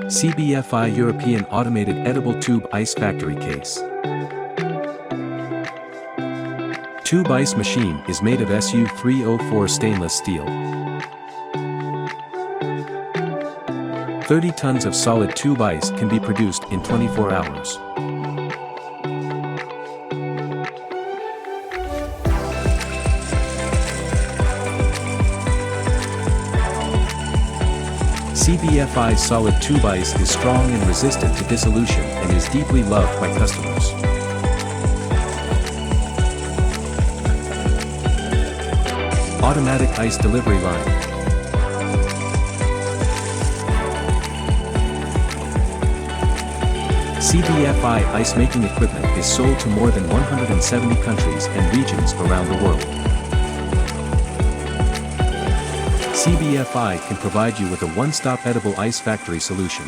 CBFI European Automated Edible Tube Ice Factory Case. Tube ice machine is made of Su-304 stainless steel. 30 tons of solid tube ice can be produced in 24 hours. CBFI solid tube ice is strong and resistant to dissolution and is deeply loved by customers. Automatic ice delivery line. CBFI ice making equipment is sold to more than 170 countries and regions around the world. CBFI can provide you with a one-stop edible ice factory solution.